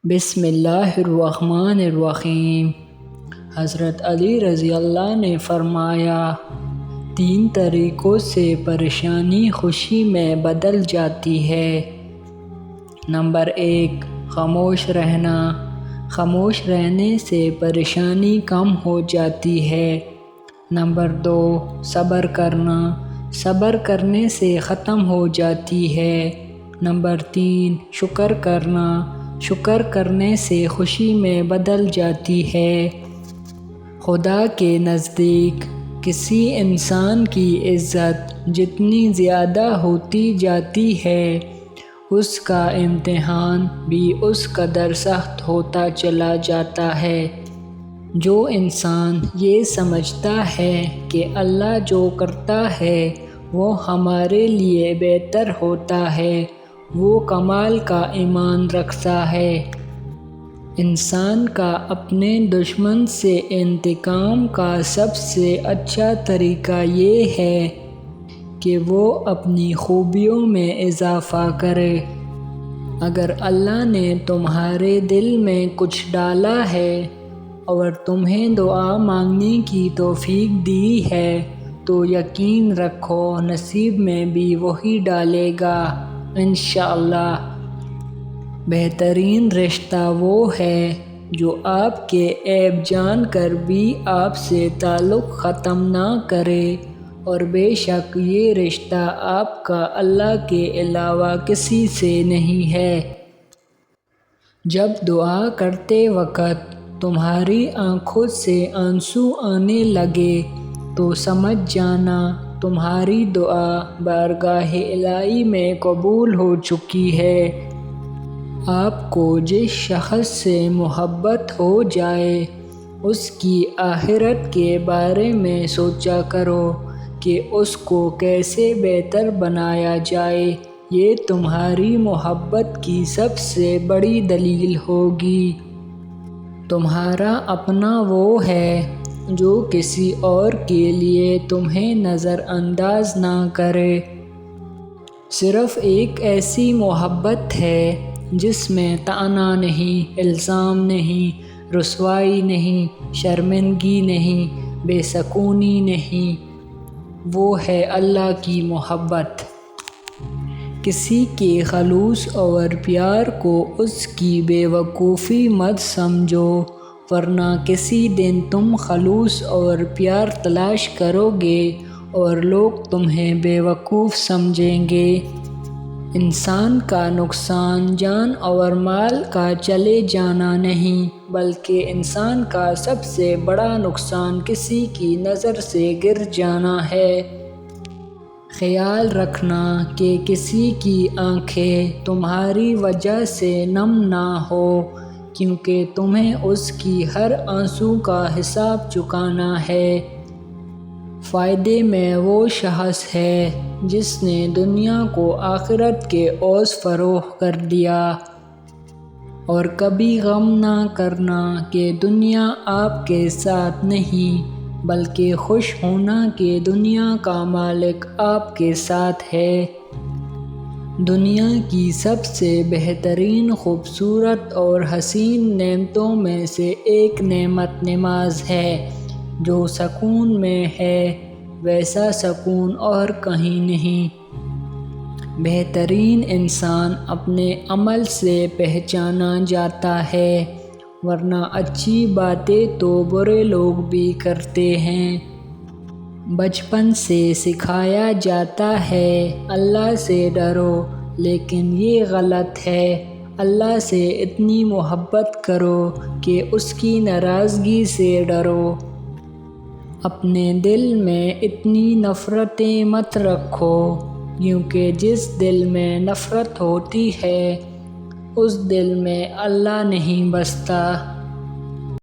بسم اللہ الرحمن الرحیم۔ حضرت علی رضی اللہ نے فرمایا، 3 طریقوں سے پریشانی خوشی میں بدل جاتی ہے۔ نمبر 1، خاموش رہنا۔ خاموش رہنے سے پریشانی کم ہو جاتی ہے۔ نمبر 2، صبر کرنا۔ صبر کرنے سے ختم ہو جاتی ہے۔ نمبر 3، شکر کرنا۔ شکر کرنے سے خوشی میں بدل جاتی ہے۔ خدا کے نزدیک کسی انسان کی عزت جتنی زیادہ ہوتی جاتی ہے، اس کا امتحان بھی اس قدر سخت ہوتا چلا جاتا ہے۔ جو انسان یہ سمجھتا ہے کہ اللہ جو کرتا ہے وہ ہمارے لیے بہتر ہوتا ہے، وہ کمال کا ایمان رکھتا ہے۔ انسان کا اپنے دشمن سے انتقام کا سب سے اچھا طریقہ یہ ہے کہ وہ اپنی خوبیوں میں اضافہ کرے۔ اگر اللہ نے تمہارے دل میں کچھ ڈالا ہے اور تمہیں دعا مانگنے کی توفیق دی ہے تو یقین رکھو نصیب میں بھی وہی ڈالے گا انشاءاللہ۔ بہترین رشتہ وہ ہے جو آپ کے عیب جان کر بھی آپ سے تعلق ختم نہ کرے، اور بے شک یہ رشتہ آپ کا اللہ کے علاوہ کسی سے نہیں ہے۔ جب دعا کرتے وقت تمہاری آنکھوں سے آنسو آنے لگے تو سمجھ جانا تمہاری دعا بارگاہ الہی میں قبول ہو چکی ہے۔ آپ کو جس شخص سے محبت ہو جائے اس کی آخرت کے بارے میں سوچا کرو کہ اس کو کیسے بہتر بنایا جائے، یہ تمہاری محبت کی سب سے بڑی دلیل ہوگی۔ تمہارا اپنا وہ ہے جو کسی اور کے لیے تمہیں نظر انداز نہ کرے۔ صرف ایک ایسی محبت ہے جس میں طعنہ نہیں، الزام نہیں، رسوائی نہیں، شرمندگی نہیں، بے سکونی نہیں، وہ ہے اللہ کی محبت۔ کسی کے خلوص اور پیار کو اس کی بے وقوفی مت سمجھو، ورنہ کسی دن تم خلوص اور پیار تلاش کرو گے اور لوگ تمہیں بے وقوف سمجھیں گے۔ انسان کا نقصان جان اور مال کا چلے جانا نہیں، بلکہ انسان کا سب سے بڑا نقصان کسی کی نظر سے گر جانا ہے۔ خیال رکھنا کہ کسی کی آنکھیں تمہاری وجہ سے نم نہ ہو، کیونکہ تمہیں اس کی ہر آنسو کا حساب چکانا ہے۔ فائدے میں وہ شخص ہے جس نے دنیا کو آخرت کے عوض فروخت کر دیا۔ اور کبھی غم نہ کرنا کہ دنیا آپ کے ساتھ نہیں، بلکہ خوش ہونا کہ دنیا کا مالک آپ کے ساتھ ہے۔ دنیا کی سب سے بہترین، خوبصورت اور حسین نعمتوں میں سے ایک نعمت نماز ہے۔ جو سکون میں ہے ویسا سکون اور کہیں نہیں۔ بہترین انسان اپنے عمل سے پہچانا جاتا ہے، ورنہ اچھی باتیں تو برے لوگ بھی کرتے ہیں۔ بچپن سے سکھایا جاتا ہے اللہ سے ڈرو، لیکن یہ غلط ہے۔ اللہ سے اتنی محبت کرو کہ اس کی ناراضگی سے ڈرو۔ اپنے دل میں اتنی نفرتیں مت رکھو، کیونکہ جس دل میں نفرت ہوتی ہے اس دل میں اللہ نہیں بستا۔